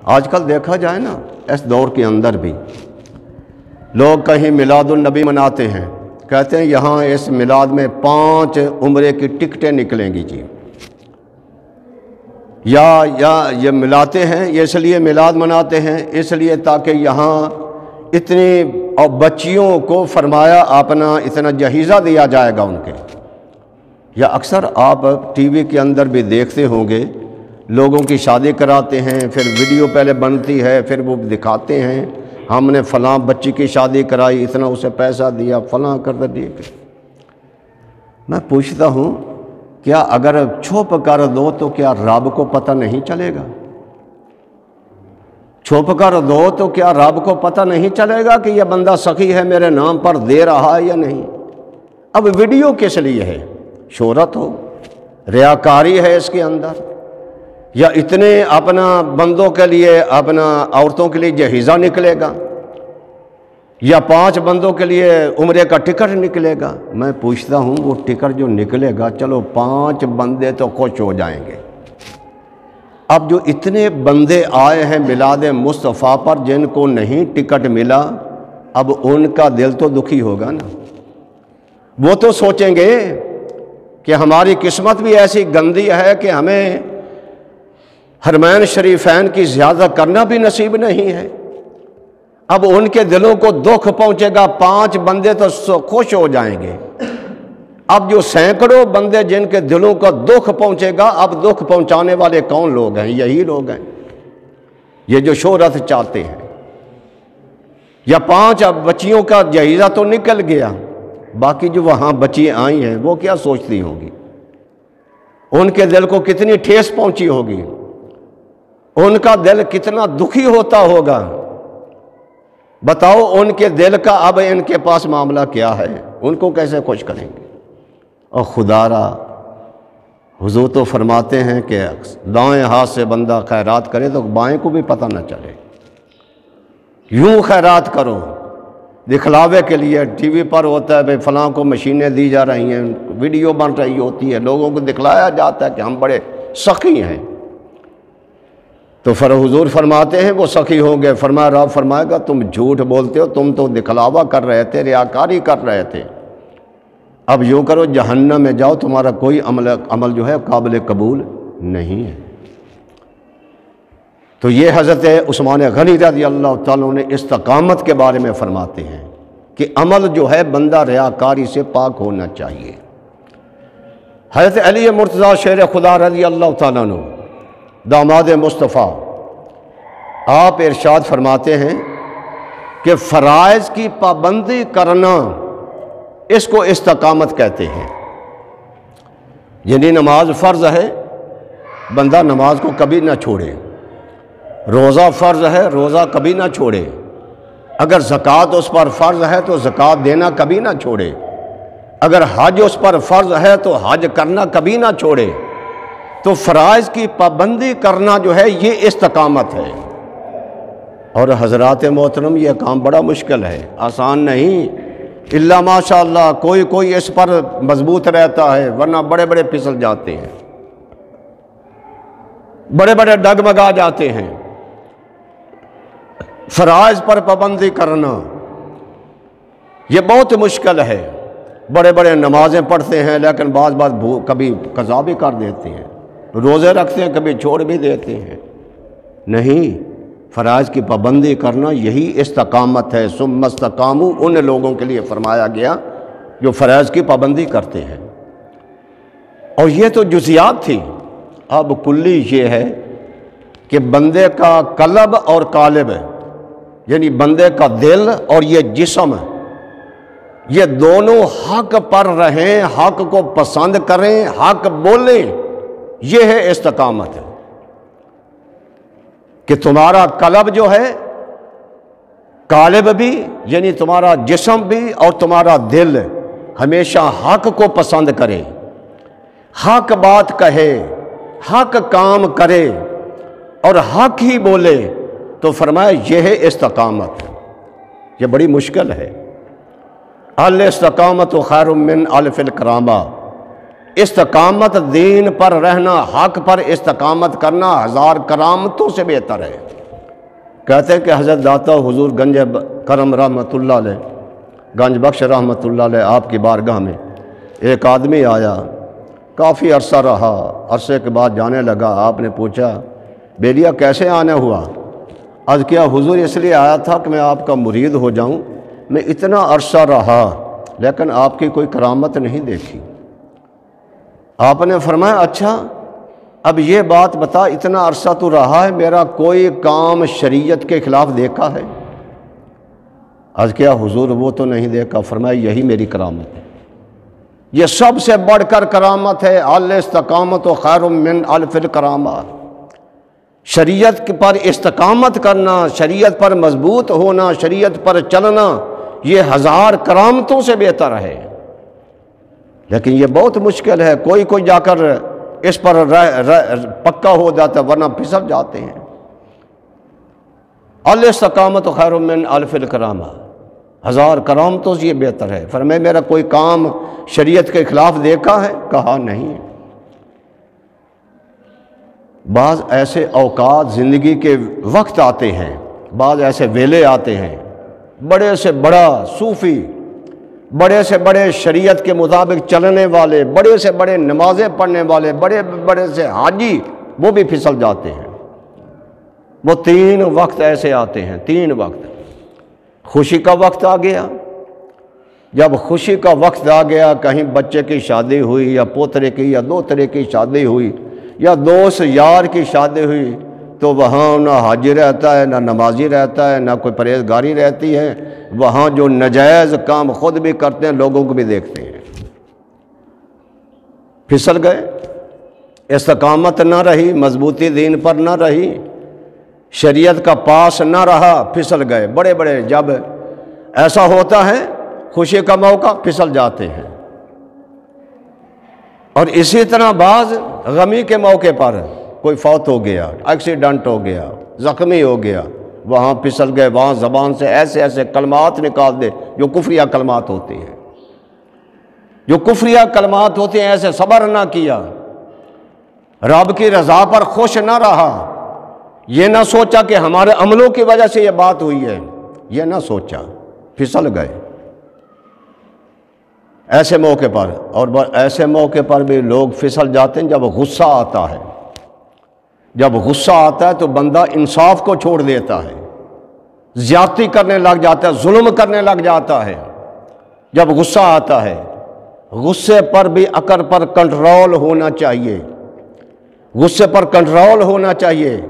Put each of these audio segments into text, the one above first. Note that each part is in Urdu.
آج کل دیکھا جائے نا اس دور کے اندر بھی لوگ کہیں میلاد النبی مناتے ہیں، کہتے ہیں یہاں اس میلاد میں 5 عمرے کی ٹکٹیں نکلیں گی جی، یا یہ ملاتے ہیں، یہ اس لیے میلاد مناتے ہیں اس لیے تاکہ یہاں اتنی اور بچیوں کو فرمایا اپنا اتنا جہیزہ دیا جائے گا ان کے۔ یا اکثر آپ ٹی وی کے اندر بھی دیکھتے ہوں گے، لوگوں کی شادی کراتے ہیں، پھر ویڈیو پہلے بنتی ہے، پھر وہ دکھاتے ہیں ہم نے فلاں بچی کی شادی کرائی، اتنا اسے پیسہ دیا، فلاں کر دیا۔ میں پوچھتا ہوں کیا اگر چھپ کر دو تو کیا رب کو پتہ نہیں چلے گا؟ چھپ کر دو تو کیا رب کو پتہ نہیں چلے گا کہ یہ بندہ سخی ہے میرے نام پر دے رہا ہے یا نہیں؟ اب ویڈیو کس لیے ہے؟ شہرت ہو، ریاکاری ہے اس کے اندر، یا اتنے اپنا بندوں کے لیے اپنا عورتوں کے لیے جہیزہ نکلے گا، یا 5 بندوں کے لیے عمرے کا ٹکٹ نکلے گا؟ میں پوچھتا ہوں وہ ٹکٹ جو نکلے گا، چلو 5 بندے تو خوش ہو جائیں گے، اب جو اتنے بندے آئے ہیں میلاد مصطفیٰ پر جن کو نہیں ٹکٹ ملا، اب ان کا دل تو دکھی ہوگا نا۔ وہ تو سوچیں گے کہ ہماری قسمت بھی ایسی گندی ہے کہ ہمیں حرمین شریفین کی زیارت کرنا بھی نصیب نہیں ہے۔ اب ان کے دلوں کو دکھ پہنچے گا، 5 بندے تو خوش ہو جائیں گے، اب جو سینکڑوں بندے جن کے دلوں کو دکھ پہنچے گا، اب دکھ پہنچانے والے کون لوگ ہیں؟ یہی لوگ ہیں یہ جو شہرت چاہتے ہیں۔ یا 5 بچیوں کا جہیزہ تو نکل گیا، باقی جو وہاں بچی آئی ہیں وہ کیا سوچتی ہوں گی؟ ان کے دل کو کتنی ٹھیس پہنچی ہوگی، ان کا دل کتنا دکھی ہوتا ہوگا؟ بتاؤ ان کے دل کا اب ان کے پاس معاملہ کیا ہے؟ ان کو کیسے خوش کریں گے؟ اور خدا را حضور تو فرماتے ہیں کہ دائیں ہاتھ سے بندہ خیرات کرے تو بائیں کو بھی پتہ نہ چلے، یوں خیرات کرو دکھلاوے کے لیے۔ ٹی وی پر ہوتا ہے بھئی فلاں کو مشینیں دی جا رہی ہیں، ویڈیو بن رہی ہوتی ہے، لوگوں کو دکھلایا جاتا ہے کہ ہم بڑے سخی ہیں، تو حضور فرماتے ہیں وہ سخی ہوں گے۔ فرمایا رب فرمائے گا تم جھوٹ بولتے ہو، تم تو دکھلاوا کر رہے تھے، ریاکاری کر رہے تھے، اب یوں کرو جہنم میں جاؤ، تمہارا کوئی عمل جو ہے قابل قبول نہیں ہے۔ تو یہ حضرت عثمان غنی رضی اللہ تعالیٰ نے استقامت کے بارے میں فرماتے ہیں کہ عمل جو ہے بندہ ریاکاری سے پاک ہونا چاہیے۔ حضرت علی مرتضیٰ شیر خدا رضی اللہ تعالیٰ عنہ داماد مصطفیٰ، آپ ارشاد فرماتے ہیں کہ فرائض کی پابندی کرنا اس کو استقامت کہتے ہیں۔ یعنی نماز فرض ہے، بندہ نماز کو کبھی نہ چھوڑے، روزہ فرض ہے، روزہ کبھی نہ چھوڑے، اگر زکوٰۃ اس پر فرض ہے تو زکوٰۃ دینا کبھی نہ چھوڑے، اگر حج اس پر فرض ہے تو حج کرنا کبھی نہ چھوڑے۔ تو فرائض کی پابندی کرنا جو ہے یہ استقامت ہے۔ اور حضرات محترم یہ کام بڑا مشکل ہے، آسان نہیں، الا ماشاء اللہ کوئی اس پر مضبوط رہتا ہے، ورنہ بڑے بڑے پھسل جاتے ہیں، بڑے بڑے ڈگمگا جاتے ہیں۔ فرائض پر پابندی کرنا یہ بہت مشکل ہے۔ بڑے بڑے نمازیں پڑھتے ہیں لیکن بعض کبھی قضا بھی کر دیتے ہیں، روزے رکھتے ہیں کبھی چھوڑ بھی دیتے ہیں۔ نہیں، فرائض کی پابندی کرنا یہی استقامت ہے۔ ثم استقاموا ان لوگوں کے لیے فرمایا گیا جو فرائض کی پابندی کرتے ہیں۔ اور یہ تو جزیات تھی، اب کلی یہ ہے کہ بندے کا قلب اور قالب، یعنی بندے کا دل اور یہ جسم، یہ دونوں حق پر رہیں، حق کو پسند کریں، حق بولیں، یہ ہے استقامت۔ کہ تمہارا قلب جو ہے، قالب بھی یعنی تمہارا جسم بھی اور تمہارا دل ہمیشہ حق کو پسند کرے، حق بات کہے، حق کام کرے اور حق ہی بولے، تو فرمایا یہ ہے استقامت۔ یہ بڑی مشکل ہے۔ الاستقامت خیر من الف الکرامہ، استقامت دین پر رہنا، حق پر استقامت کرنا 1000 کرامتوں سے بہتر ہے۔ کہتے ہیں کہ حضرت داتا حضور گنج کرم رحمۃ اللہ علیہ، گنج بخش رحمۃ اللہ علیہ، آپ کی بارگاہ میں ایک آدمی آیا، کافی عرصہ رہا، عرصے کے بعد جانے لگا۔ آپ نے پوچھا بیلیا کیسے آنا ہوا؟ عرض کیا حضور اس لیے آیا تھا کہ میں آپ کا مرید ہو جاؤں، میں اتنا عرصہ رہا لیکن آپ کی کوئی کرامت نہیں دیکھی۔ آپ نے فرمایا اچھا اب یہ بات بتا، اتنا عرصہ تو رہا ہے، میرا کوئی کام شریعت کے خلاف دیکھا ہے؟ عرض کیا حضور وہ تو نہیں دیکھا۔ فرمایا یہی میری کرامت ہے، یہ سب سے بڑھ کر کرامت ہے۔ الاستقامت و خیر من الف الکرامات، شریعت پر استقامت کرنا، شریعت پر مضبوط ہونا، شریعت پر چلنا، یہ 1000 کرامتوں سے بہتر ہے۔ لیکن یہ بہت مشکل ہے، کوئی جا کر اس پر پکا ہو جاتا ہے ورنہ پھسل جاتے ہیں۔ الاستقامت خیر من الف الکرامات، 1000 کرامتوں سے یہ بہتر ہے۔ فرمایا میرا کوئی کام شریعت کے خلاف دیکھا ہے؟ کہا نہیں۔ بعض ایسے اوقات زندگی کے وقت آتے ہیں، بعض ایسے ویلے آتے ہیں، بڑے سے بڑا صوفی، بڑے سے بڑے شریعت کے مطابق چلنے والے، بڑے سے بڑے نمازیں پڑھنے والے، بڑے سے حاجی، وہ بھی پھسل جاتے ہیں۔ وہ 3 وقت ایسے آتے ہیں، 3 وقت۔ خوشی کا وقت آ گیا، جب خوشی کا وقت آ گیا، کہیں بچے کی شادی ہوئی یا پوترے کی یا دوترے کی شادی ہوئی یا دوست یار کی شادی ہوئی، تو وہاں نہ حاجی رہتا ہے، نہ نمازی رہتا ہے، نہ کوئی پرہیزگاری رہتی ہے۔ وہاں جو ناجائز کام خود بھی کرتے ہیں لوگوں کو بھی دیکھتے ہیں۔ پھسل گئے، استقامت نہ رہی، مضبوطی دین پر نہ رہی، شریعت کا پاس نہ رہا، پھسل گئے۔ بڑے جب ایسا ہوتا ہے خوشی کا موقع پھسل جاتے ہیں۔ اور اسی طرح بعض غمی کے موقع پر کوئی فوت ہو گیا، ایکسیڈنٹ ہو گیا، زخمی ہو گیا، وہاں پھسل گئے، وہاں زبان سے ایسے کلمات نکال دے جو کفریہ کلمات ہوتے ہیں، جو کفریہ کلمات ہوتے ہیں۔ ایسے صبر نہ کیا، رب کی رضا پر خوش نہ رہا، یہ نہ سوچا کہ ہمارے عملوں کی وجہ سے یہ بات ہوئی ہے، یہ نہ سوچا، پھسل گئے ایسے موقع پر۔ اور ایسے موقع پر بھی لوگ پھسل جاتے ہیں جب غصہ آتا ہے۔ جب غصہ آتا ہے تو بندہ انصاف کو چھوڑ دیتا ہے، زیادتی کرنے لگ جاتا ہے، ظلم کرنے لگ جاتا ہے۔ جب غصہ آتا ہے، غصے پر بھی عقل پر کنٹرول ہونا چاہیے، غصے پر کنٹرول ہونا چاہیے،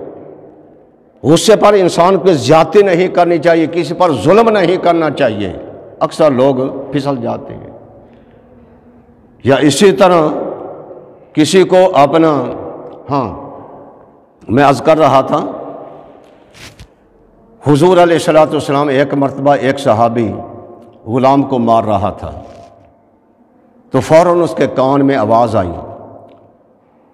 غصے پر انسان کو زیادتی نہیں کرنی چاہیے، کسی پر ظلم نہیں کرنا چاہیے۔ اکثر لوگ پھسل جاتے ہیں۔ یا اسی طرح کسی کو اپنا، میں عرض کر رہا تھا، حضور علیہ الصلوۃ والسلام ایک مرتبہ ایک صحابی غلام کو مار رہا تھا، تو فوراً اس کے کان میں آواز آئی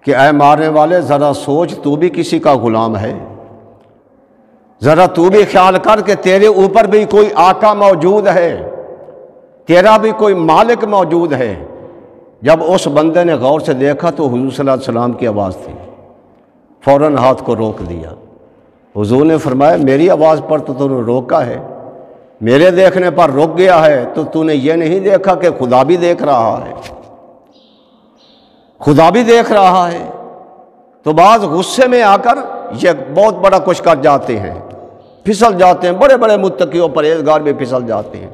کہ اے مارنے والے ذرا سوچ، تو بھی کسی کا غلام ہے، ذرا تو بھی خیال کر کہ تیرے اوپر بھی کوئی آقا موجود ہے، تیرا بھی کوئی مالک موجود ہے۔ جب اس بندے نے غور سے دیکھا تو حضور صلی اللہ علیہ وسلم کی آواز تھی، فوراً ہاتھ کو روک دیا۔ حضور نے فرمایا میری آواز پر تو نے روکا ہے، میرے دیکھنے پر رک گیا ہے، تو نے یہ نہیں دیکھا کہ خدا بھی دیکھ رہا ہے، خدا بھی دیکھ رہا ہے۔ تو بعض غصے میں آ کر یہ بہت بڑا کچھ کر جاتے ہیں، پھسل جاتے ہیں۔ بڑے متقی و پرہیزگار بھی پھسل جاتے ہیں۔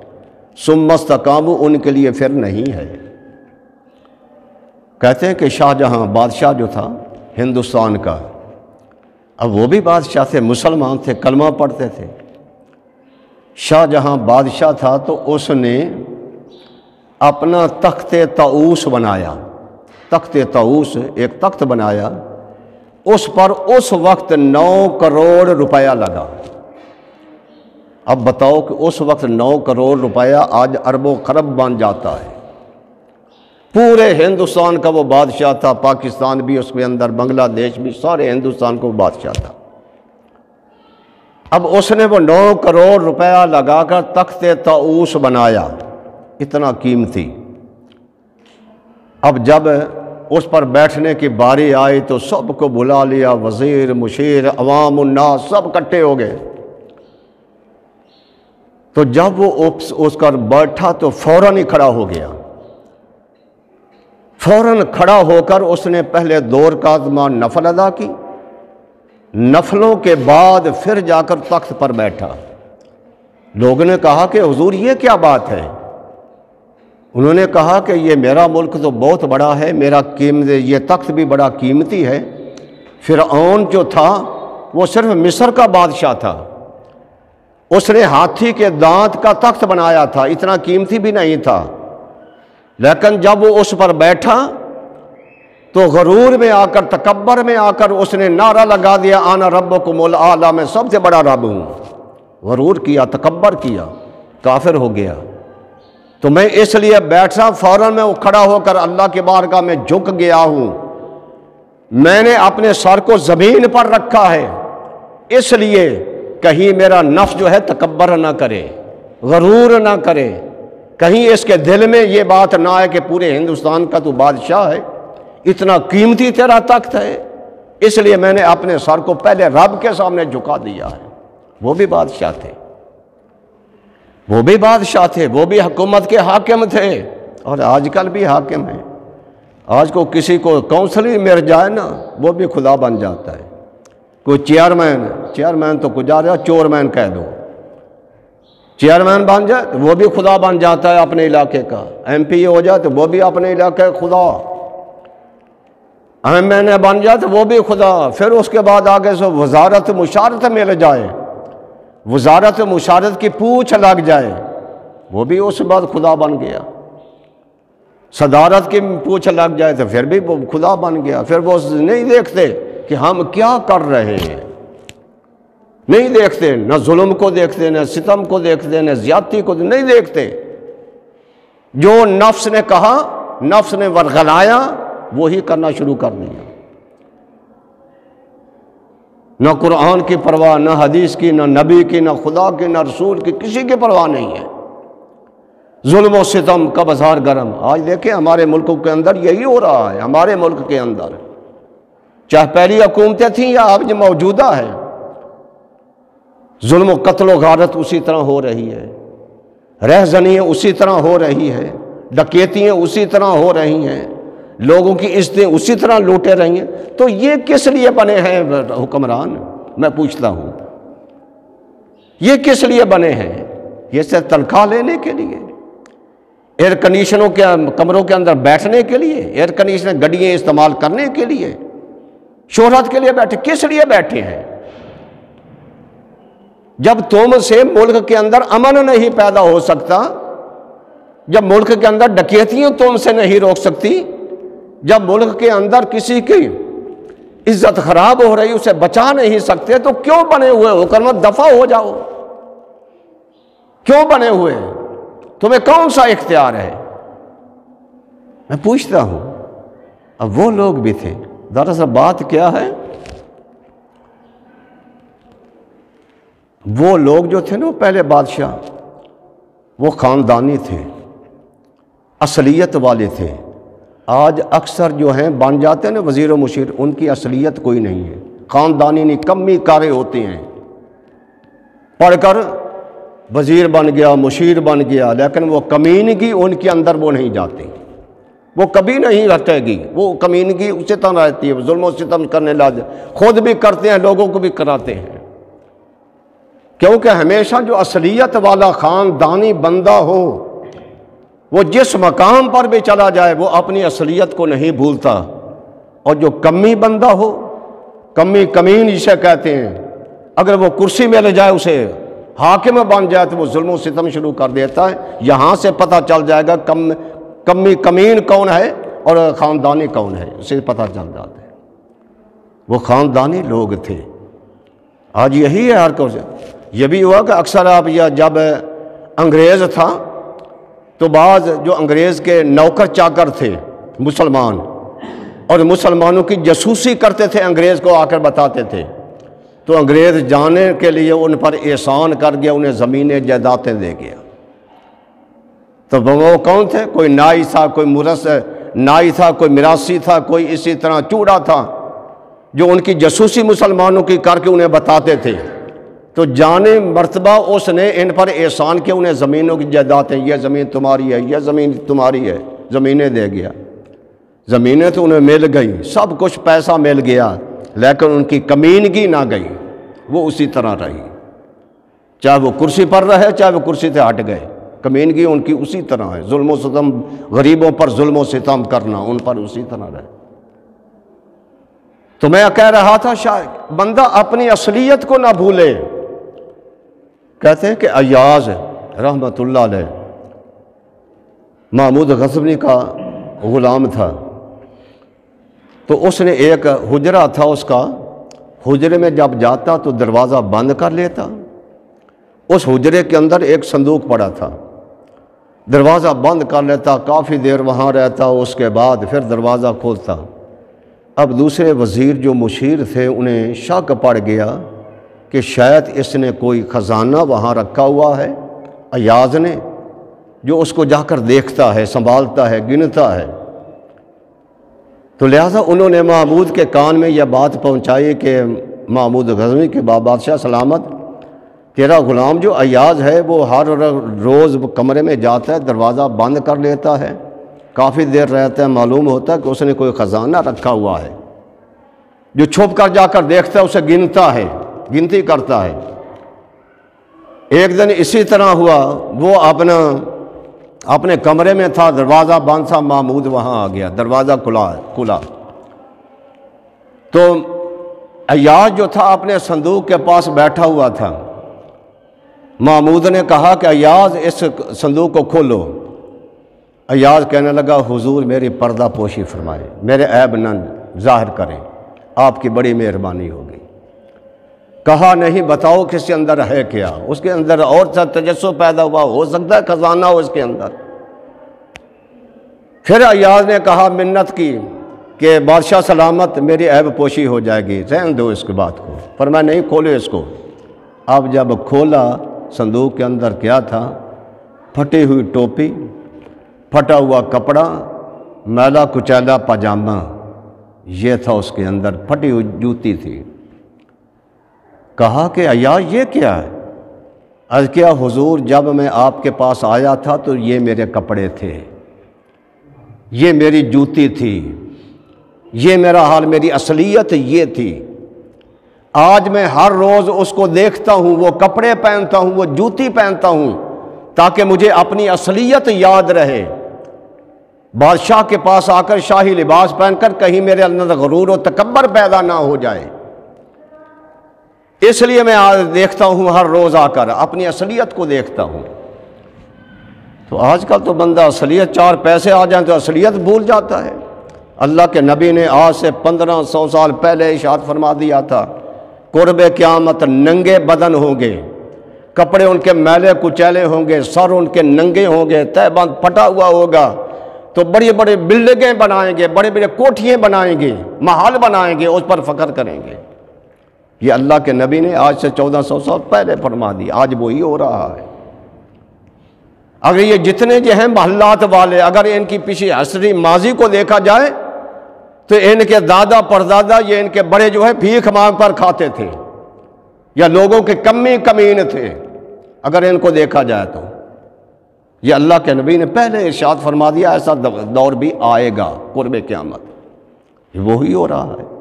ثم استقاموا ان کے لیے پھر نہیں ہے۔ کہتے ہیں کہ شاہ جہاں بادشاہ جو تھا ہندوستان کا، اب وہ بھی بادشاہ تھے، مسلمان تھے، کلمہ پڑھتے تھے۔ شاہ جہاں بادشاہ تھا تو اس نے اپنا تخت طاؤس بنایا، تخت طاؤس ایک تخت بنایا، اس پر اس وقت 9 کروڑ روپیہ لگا۔ اب بتاؤ کہ اس وقت 9 کروڑ روپیہ آج ارب و خرب بن جاتا ہے۔ پورے ہندوستان کا وہ بادشاہ تھا، پاکستان بھی اس کے اندر، بنگلہ دیش بھی، سارے ہندوستان کو وہ بادشاہ تھا۔ اب اس نے وہ 9 کروڑ روپیہ لگا کر تخت طاؤس بنایا، اتنا قیمتی۔ اب جب اس پر بیٹھنے کی باری آئی تو سب کو بلا لیا، وزیر، مشیر، عوام، الناس سب اکٹھے ہو گئے۔ تو جب وہ اس کا بیٹھا تو فوراً ہی کھڑا ہو گیا. فوراً کھڑا ہو کر اس نے پہلے 2 رکعت نفل ادا کی. نفلوں کے بعد پھر جا کر تخت پر بیٹھا. لوگوں نے کہا کہ حضور یہ کیا بات ہے؟ انہوں نے کہا کہ یہ میرا ملک تو بہت بڑا ہے، یہ تخت بھی بڑا قیمتی ہے. فرعون جو تھا وہ صرف مصر کا بادشاہ تھا، اس نے ہاتھی کے دانت کا تخت بنایا تھا، اتنا قیمتی بھی نہیں تھا. لیکن جب وہ اس پر بیٹھا تو غرور میں آ کر، تکبر میں آ کر اس نے نعرہ لگا دیا، انا ربکم الاعلی، میں سب سے بڑا رب ہوں. غرور کیا، تکبر کیا، کافر ہو گیا. تو میں اس لیے بیٹھا، فوراً میں کھڑا ہو کر اللہ کی بارگاہ میں جھک گیا ہوں. میں نے اپنے سر کو زمین پر رکھا ہے اس لیے کہیں میرا نفس جو ہے تکبر نہ کرے، غرور نہ کرے، کہیں اس کے دل میں یہ بات نہ آئے کہ پورے ہندوستان کا تو بادشاہ ہے، اتنا قیمتی تیرا تخت ہے، اس لیے میں نے اپنے سر کو پہلے رب کے سامنے جھکا دیا ہے. وہ بھی بادشاہ تھے، وہ بھی بادشاہ تھے، وہ بھی حکومت کے حاکم تھے، اور آج کل بھی حاکم ہیں. آج کو کسی کو کونسلر مل جائے نا وہ بھی خدا بن جاتا ہے. کوئی چیئرمین تو گزارا چور مین کہہ دو، چیئرمین بن جائے تو وہ بھی خدا بن جاتا ہے اپنے علاقے کا. ایم پی ہو جائے تو وہ بھی اپنے علاقے کا خدا. ایم این اے بن جائے تو وہ بھی خدا. پھر اس کے بعد آگے سے وزارت مشارت مل جائے، وزارت مشارت کی پوچھ لگ جائے، وہ بھی اس بعد خدا بن گیا. صدارت کی پوچھ لگ جائے تو پھر بھی وہ خدا بن گیا. پھر وہ نہیں دیکھتے کہ ہم کیا کر رہے ہیں، نہیں دیکھتے، نہ ظلم کو دیکھتے، نہ ستم کو دیکھتے، نہ زیادتی کو نہیں دیکھتے. جو نفس نے کہا، نفس نے ورغلایا، وہی کرنا شروع کر دیا. نہ قرآن کی پرواہ، نہ حدیث کی، نہ نبی کی، نہ خدا کی، نہ رسول کی، کسی کی پرواہ نہیں ہے. ظلم و ستم کا بازار گرم. آج دیکھیں ہمارے ملکوں کے اندر یہی ہو رہا ہے. ہمارے ملک کے اندر چاہے پہلی حکومتیں تھیں یا اب جو موجودہ ہے، ظلم و قتل و غارت اسی طرح ہو رہی ہے، رہزنیاں اسی طرح ہو رہی ہیں، ڈکیتیاں اسی طرح ہو رہی ہیں، لوگوں کی عزتیں اسی طرح لوٹے رہی ہیں. تو یہ کس لیے بنے ہیں حکمران؟ میں پوچھتا ہوں، یہ کس لیے بنے ہیں؟ یہ صرف تنخواہ لینے کے لیے، ایئر کنڈیشنوں کے کمروں کے اندر بیٹھنے کے لیے، ایئر کنڈیشنر گاڑیاں استعمال کرنے کے لیے، شہرت کے لیے بیٹھے؟ کس لیے بیٹھے ہیں؟ جب تم سے ملک کے اندر امن نہیں پیدا ہو سکتا، جب ملک کے اندر ڈکیتیاں تم سے نہیں روک سکتی، جب ملک کے اندر کسی کی عزت خراب ہو رہی اسے بچا نہیں سکتے، تو کیوں بنے ہوئے حکومت؟ دفع ہو جاؤ. کیوں بنے ہوئے؟ تمہیں کون سا اختیار ہے؟ میں پوچھتا ہوں. اب وہ لوگ بھی تھے. دراصل بات کیا ہے، وہ لوگ جو تھے نا پہلے بادشاہ، وہ خاندانی تھے، اصلیت والے تھے. آج اکثر جو ہیں بن جاتے ہیں نا وزیر و مشیر، ان کی اصلیت کوئی نہیں ہے، خاندانی نہیں، کمی کارے ہوتے ہیں. پڑھ کر وزیر بن گیا، مشیر بن گیا، لیکن وہ کمینگی ان کے اندر وہ نہیں جاتی، وہ کبھی نہیں ہٹے گی. وہ کمینگی اسی طرح رہتی ہے، ظلم و ستم کرنے لگ خود بھی کرتے ہیں، لوگوں کو بھی کراتے ہیں. کیونکہ ہمیشہ جو اصلیت والا خاندانی بندہ ہو، وہ جس مقام پر بھی چلا جائے وہ اپنی اصلیت کو نہیں بھولتا. اور جو کمی بندہ ہو، کمین جسے کہتے ہیں، اگر وہ کرسی میں لے جائے، اسے حاکم بن جائے تو وہ ظلم و ستم شروع کر دیتا ہے. یہاں سے پتہ چل جائے گا کمین کون ہے اور خاندانی کون ہے، اسے پتہ چل جاتا ہے. وہ خاندانی لوگ تھے. آج یہی ہے ہر کو. یہ بھی ہوا کہ اکثر آپ جب انگریز تھا تو بعض جو انگریز کے نوکر چاکر تھے مسلمان، اور مسلمانوں کی جاسوسی کرتے تھے، انگریز کو آ کر بتاتے تھے، تو انگریز جانے کے لیے ان پر احسان کر گیا، انہیں زمینیں جائیدادیں دے گیا. تو وہ کون تھے؟ کوئی نائی تھا، کوئی مرس نائی تھا، کوئی مراسی تھا، کوئی اسی طرح چوڑا تھا، جو ان کی جاسوسی مسلمانوں کی کر کے انہیں بتاتے تھے تو جانے مرتبہ اس نے ان پر احسان کیا، انہیں زمینوں کی جائیدادیں، یہ زمین تمہاری ہے، یہ زمین تمہاری ہے، زمینیں دے گیا۔ زمینیں تو انہیں مل گئی، سب کچھ پیسہ مل گیا، لیکن ان کی کمینگی نہ گئی، وہ اسی طرح رہی، چاہے وہ کرسی پر رہے چاہے وہ کرسی سے ہٹ گئے، کمینگی ان کی اسی طرح ہے، ظلم و ستم، غریبوں پر ظلم و ستم کرنا ان پر اسی طرح رہے۔ تو میں کہہ رہا تھا شاید بندہ اپنی اصلیت کو نہ بھولے۔ کہتے ہیں کہ ایاز رحمۃ اللہ علیہ محمود غزنوی کا غلام تھا، تو اس نے ایک حجرہ تھا اس کا، حجرے میں جب جاتا تو دروازہ بند کر لیتا، اس حجرے کے اندر ایک صندوق پڑا تھا، دروازہ بند کر لیتا، کافی دیر وہاں رہتا، اس کے بعد پھر دروازہ کھولتا۔ اب دوسرے وزیر جو مشیر تھے انہیں شک پڑ گیا کہ شاید اس نے کوئی خزانہ وہاں رکھا ہوا ہے ایاز نے، جو اس کو جا کر دیکھتا ہے، سنبھالتا ہے، گنتا ہے۔ تو لہٰذا انہوں نے محمود کے کان میں یہ بات پہنچائی کہ محمود غزنوی کے بادشاہ سلامت، تیرا غلام جو ایاز ہے وہ ہر روز کمرے میں جاتا ہے، دروازہ بند کر لیتا ہے، کافی دیر رہتا ہے، معلوم ہوتا ہے کہ اس نے کوئی خزانہ رکھا ہوا ہے، جو چھپ کر جا کر دیکھتا ہے، اسے گنتا ہے، گنتی کرتا ہے۔ ایک دن اسی طرح ہوا، وہ اپنے کمرے میں تھا، دروازہ بند تھا، محمود وہاں آ گیا، دروازہ کھلا تو ایاز جو تھا اپنے صندوق کے پاس بیٹھا ہوا تھا۔ محمود نے کہا کہ ایاز اس صندوق کو کھولو۔ ایاز کہنے لگا حضور میری پردہ پوشی فرمائے، میرے عیب نہ ظاہر کریں، آپ کی بڑی مہربانی ہوگی۔ کہا نہیں، بتاؤ کس کے اندر ہے کیا؟ اس کے اندر اور سا تجسس پیدا ہوا، ہو سکتا ہے خزانہ ہو اس کے اندر۔ پھر ایاز نے کہا، منت کی کہ بادشاہ سلامت میری عیب پوشی ہو جائے گی، رہن دو اس کی بات کو، فرمایا نہیں کھولو اس کو۔ اب جب کھولا صندوق کے اندر کیا تھا؟ پھٹی ہوئی ٹوپی، پھٹا ہوا کپڑا، میلا کچیلا پاجامہ، یہ تھا اس کے اندر، پھٹی ہوئی جوتی تھی۔ کہا کہ ایاز یہ کیا ہے؟ عرض کیا حضور جب میں آپ کے پاس آیا تھا تو یہ میرے کپڑے تھے، یہ میری جوتی تھی، یہ میرا حال، میری اصلیت یہ تھی۔ آج میں ہر روز اس کو دیکھتا ہوں، وہ کپڑے پہنتا ہوں، وہ جوتی پہنتا ہوں، تاکہ مجھے اپنی اصلیت یاد رہے۔ بادشاہ کے پاس آ کر شاہی لباس پہن کر کہیں میرے اندر غرور و تکبر پیدا نہ ہو جائے، اس لیے میں آج دیکھتا ہوں، ہر روز آ کر اپنی اصلیت کو دیکھتا ہوں۔ تو آج کل تو بندہ اصلیت، چار پیسے آ جائیں تو اصلیت بھول جاتا ہے۔ اللہ کے نبی نے آج سے 1500 سال پہلے ارشاد فرما دیا تھا، قرب قیامت ننگے بدن ہوں گے، کپڑے ان کے میلے کچیلے ہوں گے، سر ان کے ننگے ہوں گے، تہ بند پھٹا ہوا ہوگا، تو بڑی بڑی بلڈنگیں بنائیں گے، بڑے بڑے کوٹھیاں بنائیں گے، محل بنائیں گے، اس پر فخر کریں گے۔ یہ اللہ کے نبی نے آج سے 1400 سال پہلے فرما دی، آج وہی ہو رہا ہے۔ اگر یہ جتنے جو ہیں محلات والے، اگر ان کی پیچھے عصری ماضی کو دیکھا جائے تو ان کے دادا پردادا، یہ ان کے بڑے جو ہے بھیک مانگ پر کھاتے تھے، یا لوگوں کے کمین تھے، اگر ان کو دیکھا جائے تو۔ یہ اللہ کے نبی نے پہلے ارشاد فرما دیا، ایسا دور بھی آئے گا قرب قیامت، یہ وہی ہو رہا ہے۔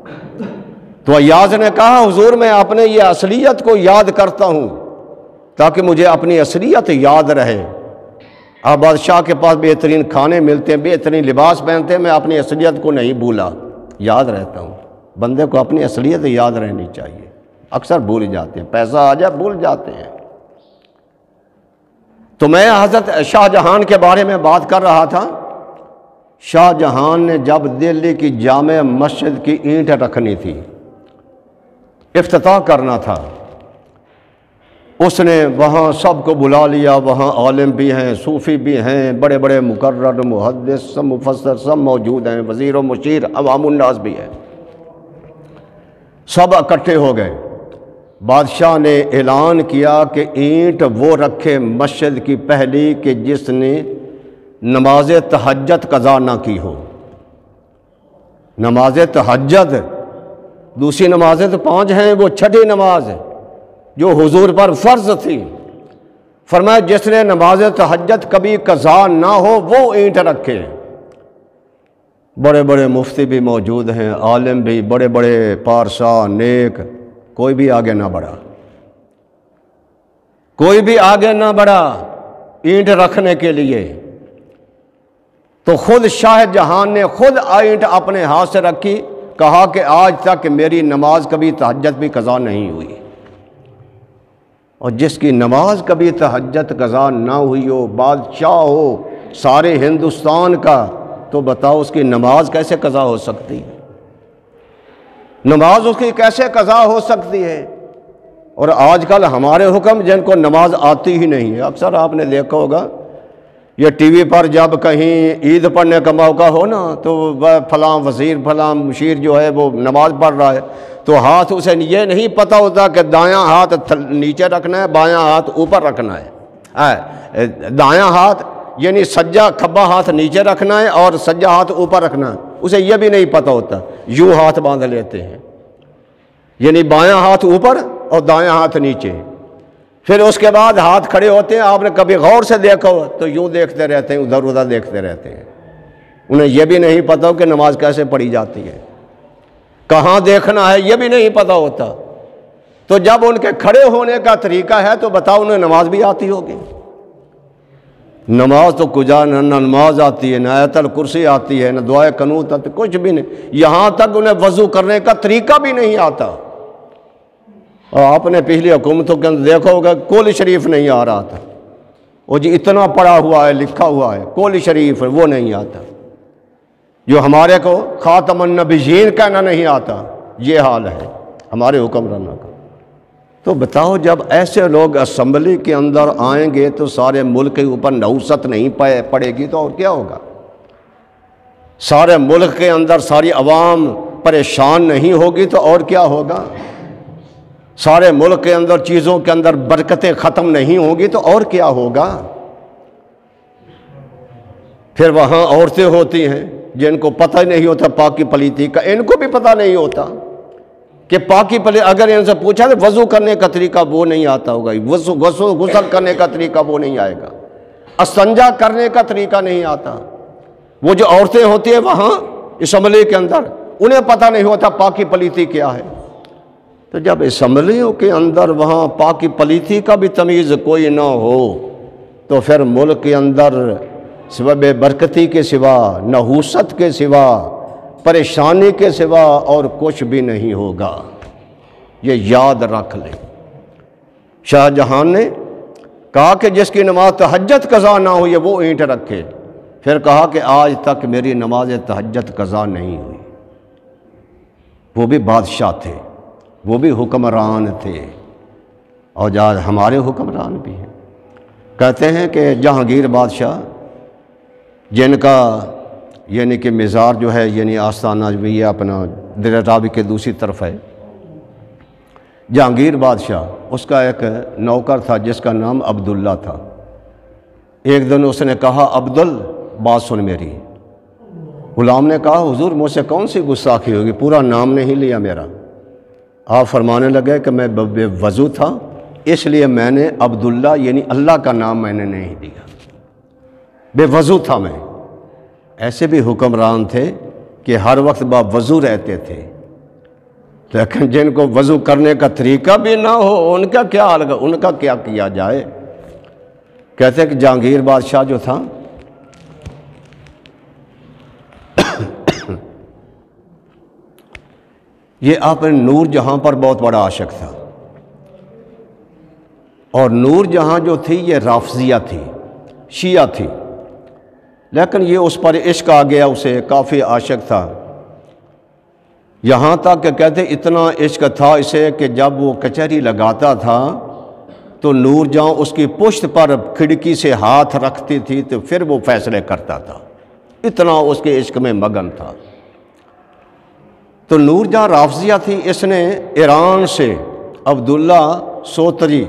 تو ایاز نے کہا حضور میں اپنے یہ اصلیت کو یاد کرتا ہوں تاکہ مجھے اپنی اصلیت یاد رہے۔ اب بادشاہ کے پاس بہترین کھانے ملتے ہیں، بہترین لباس پہنتے ہیں، میں اپنی اصلیت کو نہیں بھولا، یاد رہتا ہوں۔ بندے کو اپنی اصلیت یاد رہنی چاہیے، اکثر بھول جاتے ہیں، پیسہ آ جائے بھول جاتے ہیں۔ تو میں حضرت شاہ جہان کے بارے میں بات کر رہا تھا۔ شاہ جہان نے جب دلی کی جامع مسجد کی اینٹ رکھنی تھی، افتتاح کرنا تھا، اس نے وہاں سب کو بلا لیا، وہاں عالم بھی ہیں، صوفی بھی ہیں، بڑے بڑے مقرر، محدث، سب مفسر سب موجود ہیں، وزیر و مشیر، عوام الناس بھی ہیں، سب اکٹھے ہو گئے۔ بادشاہ نے اعلان کیا کہ اینٹ وہ رکھے مسجد کی پہلی کہ جس نے نماز تہجد قضا نہ کی ہو۔ نماز تہجد، دوسری نمازیں تو 5 ہیں، وہ چھٹی نماز ہے، جو حضور پر فرض تھی، فرمایا جس نے نماز تہجد کبھی قضا نہ ہو وہ اینٹ رکھے۔ بڑے بڑے مفتی بھی موجود ہیں، عالم بھی، بڑے بڑے پارسا نیک، کوئی بھی آگے نہ بڑھا، کوئی بھی آگے نہ بڑھا اینٹ رکھنے کے لیے۔ تو خود شاہ جہان نے خود اینٹ اپنے ہاتھ سے رکھی، کہا کہ آج تک میری نماز کبھی تہجد بھی قضا نہیں ہوئی۔ اور جس کی نماز کبھی تہجد قضا نہ ہوئی ہو، بادشاہ ہو سارے ہندوستان کا، تو بتاؤ اس کی نماز کیسے قضا ہو سکتی ہے؟ نماز اس کی کیسے قضا ہو سکتی ہے؟ اور آج کل ہمارے حکم جن کو نماز آتی ہی نہیں ہے، اکثر آپ نے دیکھا ہوگا یہ ٹی وی پر جب کہیں عید پڑھنے کا موقع ہو نا، تو فلاں وزیر فلاں مشیر جو ہے وہ نماز پڑھ رہا ہے، تو ہاتھ اسے یہ نہیں پتہ ہوتا کہ دایاں ہاتھ نیچے رکھنا ہے، بایاں ہاتھ اوپر رکھنا ہے۔ دایاں ہاتھ یعنی سجا کھبا ہاتھ نیچے رکھنا ہے اور سجا ہاتھ اوپر رکھنا ہے، اسے یہ بھی نہیں پتہ ہوتا، یوں ہاتھ باندھ لیتے ہیں، یعنی بایاں ہاتھ اوپر اور دایاں ہاتھ نیچے۔ پھر اس کے بعد ہاتھ کھڑے ہوتے ہیں، آپ نے کبھی غور سے دیکھا ہو تو یوں دیکھتے رہتے ہیں، ادھر ادھر دیکھتے رہتے ہیں، انہیں یہ بھی نہیں پتہ کہ نماز کیسے پڑھی جاتی ہے، کہاں دیکھنا ہے یہ بھی نہیں پتہ ہوتا۔ تو جب ان کے کھڑے ہونے کا طریقہ ہے تو بتاؤ انہیں نماز بھی آتی ہوگی؟ نماز تو کجا، نہ نماز آتی ہے، نہ آیت الکرسی آتی ہے، نہ دعائے قنوت آتی، کچھ بھی نہیں، یہاں تک انہیں وضو کرنے کا طریقہ بھی نہیں آتا۔ اور آپ نے پچھلی حکومتوں کے اندر دیکھا ہوگا کول شریف نہیں آ رہا تھا، وہ جی اتنا پڑھا ہوا ہے لکھا ہوا ہے کول شریف وہ نہیں آتا، جو ہمارے کو خاتم النبیین کہنا نہیں آتا، یہ حال ہے ہمارے حکمرانوں کا۔ تو بتاؤ جب ایسے لوگ اسمبلی کے اندر آئیں گے تو سارے ملک کے اوپر نحوست نہیں پڑے گی تو اور کیا ہوگا؟ سارے ملک کے اندر ساری عوام پریشان نہیں ہوگی تو اور کیا ہوگا؟ سارے ملک کے اندر چیزوں کے اندر برکتیں ختم نہیں ہوں گی تو اور کیا ہوگا؟ پھر وہاں عورتیں ہوتی ہیں جن کو پتہ نہیں ہوتا پاکی پلیتی کا، ان کو بھی پتہ نہیں ہوتا کہ پاکی پلیتی، اگر ان سے پوچھا تو وضو کرنے کا طریقہ وہ نہیں آتا ہوگا، غسل کرنے کا طریقہ وہ نہیں آئے گا، استنجا کرنے کا طریقہ نہیں آتا۔ وہ جو عورتیں ہوتی ہیں وہاں اسمبلی کے اندر، انہیں پتہ نہیں ہوتا پاکی پلیتی کیا ہے۔ تو جب اسمبلیوں کے اندر وہاں پاکی پلیتی کا بھی تمیز کوئی نہ ہو تو پھر ملک کے اندر سوا بے برکتی کے سوا، نحوست کے سوا، پریشانی کے سوا اور کچھ بھی نہیں ہوگا، یہ یاد رکھ لیں۔ شاہ جہان نے کہا کہ جس کی نماز تہجد قضا نہ ہوئی وہ اینٹ رکھے، پھر کہا کہ آج تک میری نماز تہجد قضا نہیں ہوئی۔ وہ بھی بادشاہ تھے، وہ بھی حکمران تھے، اور آج ہمارے حکمران بھی ہیں۔ کہتے ہیں کہ جہانگیر بادشاہ جن کا یعنی کہ مزار جو ہے یعنی آستانہ بھی یہ اپنا دل رابی کے دوسری طرف ہے، جہانگیر بادشاہ اس کا ایک نوکر تھا جس کا نام عبداللہ تھا۔ ایک دن اس نے کہا عبدل بات سن میری۔ غلام نے کہا حضور مجھ سے کون سی گستاخی ہوگی، پورا نام نہیں لیا میرا۔ آپ فرمانے لگے کہ میں بے وضو تھا اس لیے میں نے عبداللہ یعنی اللہ کا نام میں نے نہیں دیا، بے وضو تھا میں۔ ایسے بھی حکمران تھے کہ ہر وقت با وضو رہتے تھے، لیکن جن کو وضو کرنے کا طریقہ بھی نہ ہو ان کا کیا حال، ان کا کیا کیا جائے؟ کہتے ہیں کہ جہانگیر بادشاہ جو تھا یہ اپنے نور جہاں پر بہت بڑا عاشق تھا، اور نور جہاں جو تھی یہ رافضیہ تھی، شیعہ تھی، لیکن یہ اس پر عشق آ گیا، اسے کافی عاشق تھا، یہاں تک کہ کہتے اتنا عشق تھا اسے کہ جب وہ کچہری لگاتا تھا تو نور جہاں اس کی پشت پر کھڑکی سے ہاتھ رکھتی تھی تو پھر وہ فیصلے کرتا تھا، اتنا اس کے عشق میں مگن تھا۔ تو نور جہاں رافضیہ تھی، اس نے ایران سے عبداللہ سوتری،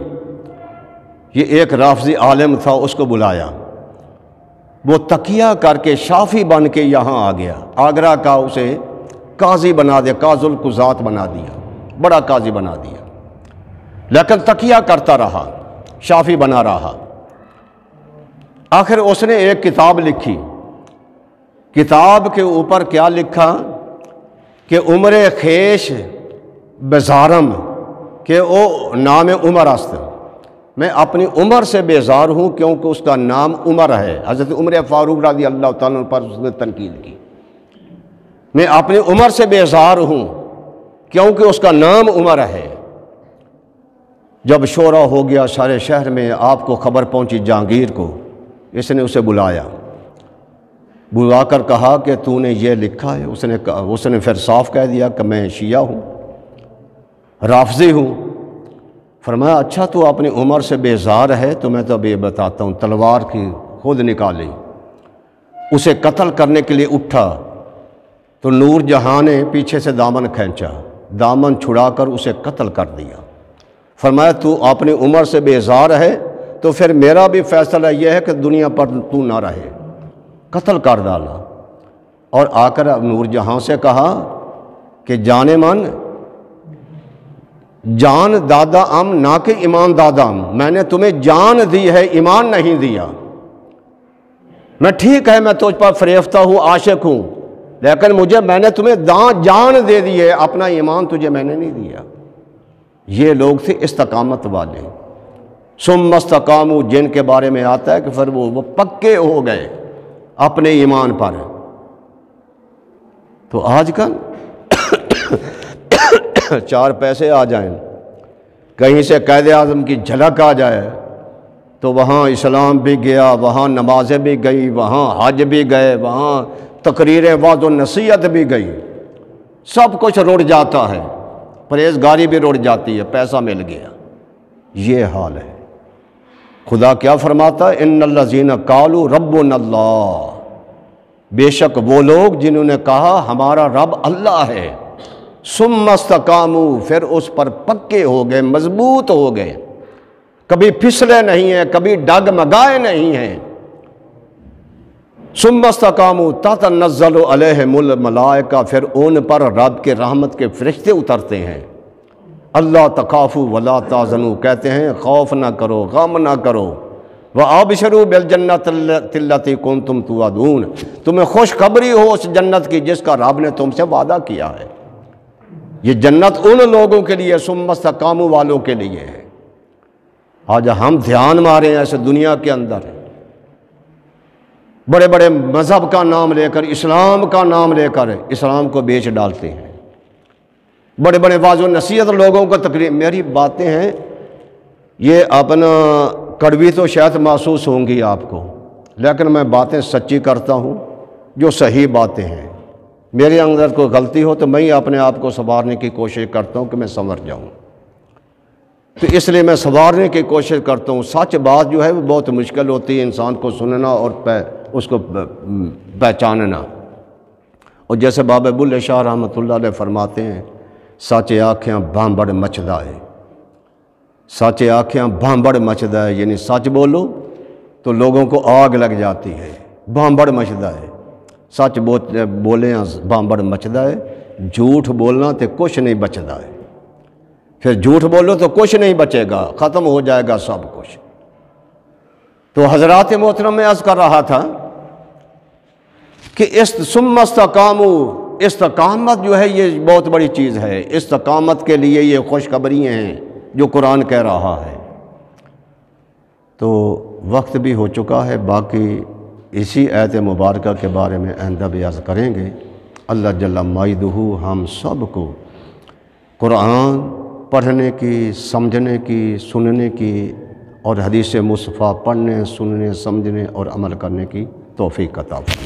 یہ ایک رافضی عالم تھا، اس کو بلایا، وہ تقیہ کر کے شافی بن کے یہاں آ گیا، آگرہ کا اسے قاضی بنا دیا، قاضی القضات بنا دیا، بڑا قاضی بنا دیا۔ لیکن تکیہ کرتا رہا، شافی بنا رہا۔ آخر اس نے ایک کتاب لکھی۔ کتاب کے اوپر کیا لکھا کہ عمر خیش بزارم کہ او نام عمر است، میں اپنی عمر سے بیزار ہوں کیونکہ اس کا نام عمر ہے۔ حضرت عمر فاروق رضی اللہ تعالیٰ عنہ پر اس نے تنقید کی، میں اپنی عمر سے بیزار ہوں کیونکہ اس کا نام عمر ہے۔ جب شورا ہو گیا سارے شہر میں، آپ کو خبر پہنچی جہانگیر کو، اس نے اسے بلایا، بلا کر کہا کہ تو نے یہ لکھا ہے؟ اس نے پھر صاف کہہ دیا کہ میں شیعہ ہوں، رافضی ہوں۔ فرمایا اچھا تو اپنی عمر سے بیزار ہے تو میں تو اب یہ بتاتا ہوں۔ تلوار کی خود نکالی، اسے قتل کرنے کے لیے اٹھا تو نور جہاں نے پیچھے سے دامن کھینچا، دامن چھڑا کر اسے قتل کر دیا۔ فرمایا تو اپنی عمر سے بیزار ہے تو پھر میرا بھی فیصلہ یہ ہے کہ دنیا پر تو نہ رہے، قتل کر ڈالا۔ اور آ کر نور جہاں سے کہا کہ جان من جان دادا ام نہ کہ ایمان دادا ام، میں نے تمہیں جان دی ہے، ایمان نہیں دیا۔ میں ٹھیک ہے میں تجھ پر فریفتہ ہوں، عاشق ہوں، لیکن میں نے تمہیں جان دے دی ہے، اپنا ایمان تجھے میں نے نہیں دیا۔ یہ لوگ تھے استقامت والے۔ ثم استقاموا جن کے بارے میں آتا ہے کہ پھر وہ پکے ہو گئے اپنے ایمان پر۔ تو آج کل چار پیسے آ جائیں، کہیں سے قائد اعظم کی جھلک آ جائے تو وہاں اسلام بھی گیا، وہاں نمازیں بھی گئی، وہاں حج بھی گئے، وہاں تقریریں وعظ و نصیحت بھی گئی، سب کچھ رڑ جاتا ہے، پرہیزگاری بھی رڑ جاتی ہے، پیسہ مل گیا۔ یہ حال ہے۔ خدا کیا فرماتا ہے؟ ان الذین قالوا ربنا اللہ، بے شک وہ لوگ جنہوں نے کہا ہمارا رب اللہ ہے، ثم استقاموا پھر اس پر پکے ہو گئے، مضبوط ہو گئے، کبھی پھسلے نہیں ہیں، کبھی ڈگمگائے نہیں ہیں۔ ثم استقاموا تتنزل علیہم الملائکہ پھر ان پر رب کے رحمت کے فرشتے اترتے ہیں۔ اللہ تخافوا ولا تحزنوا کہتے ہیں خوف نہ کرو، غم نہ کرو، وابشروا بالجنۃ التی کنتم توعدون تمہیں خوشخبری ہو اس جنت کی جس کا رب نے تم سے وعدہ کیا ہے۔ یہ جنت ان لوگوں کے لیے ثم استقاموا والوں کے لیے ہے۔ آج ہم دھیان مارے ہیں ایسے دنیا کے اندر، بڑے بڑے مذہب کا نام لے کر، اسلام کا نام لے کر اسلام کو بیچ ڈالتے ہیں، بڑے بڑے واعظ و نصیحت لوگوں کو تقریر۔ میری باتیں ہیں یہ اپنا کڑوی تو شاید محسوس ہوں گی آپ کو، لیکن میں باتیں سچی کرتا ہوں جو صحیح باتیں ہیں۔ میرے اندر کوئی غلطی ہو تو میں ہی اپنے آپ کو سنوارنے کی کوشش کرتا ہوں کہ میں سنور جاؤں، تو اس لیے میں سنوارنے کی کوشش کرتا ہوں۔ سچ بات جو ہے وہ بہت مشکل ہوتی ہے انسان کو سننا اور اس کو پہچاننا۔ اور جیسے بابا بلے شاہ رحمۃ اللہ علیہ فرماتے ہیں سچ آکھیاں بھانبڑ مچدا ہے، سچ آکھیاں بھانبڑ مچدا ہے، یعنی سچ بولو تو لوگوں کو آگ لگ جاتی ہے، بھانبڑ مچدا ہے۔ سچ بولے بھانبڑ مچدا ہے، جھوٹ بولنا تے کچھ نہیں بچدا ہے۔ پھر جھوٹ بولو تو کچھ نہیں بچے گا، ختم ہو جائے گا سب کچھ۔ تو حضرات محترم میں عرض کر رہا تھا کہ ثم استقاموا، استقامت جو ہے یہ بہت بڑی چیز ہے۔ استقامت کے لیے یہ خوشخبریاں ہیں جو قرآن کہہ رہا ہے۔ تو وقت بھی ہو چکا ہے، باقی اسی آیت مبارکہ کے بارے میں آئندہ بھی عرض کریں گے۔ اللہ جل مائدہ ہم سب کو قرآن پڑھنے کی، سمجھنے کی، سننے کی اور حدیث مصطفیٰ پڑھنے، سننے، سمجھنے اور عمل کرنے کی توفیق عطا فرمائے۔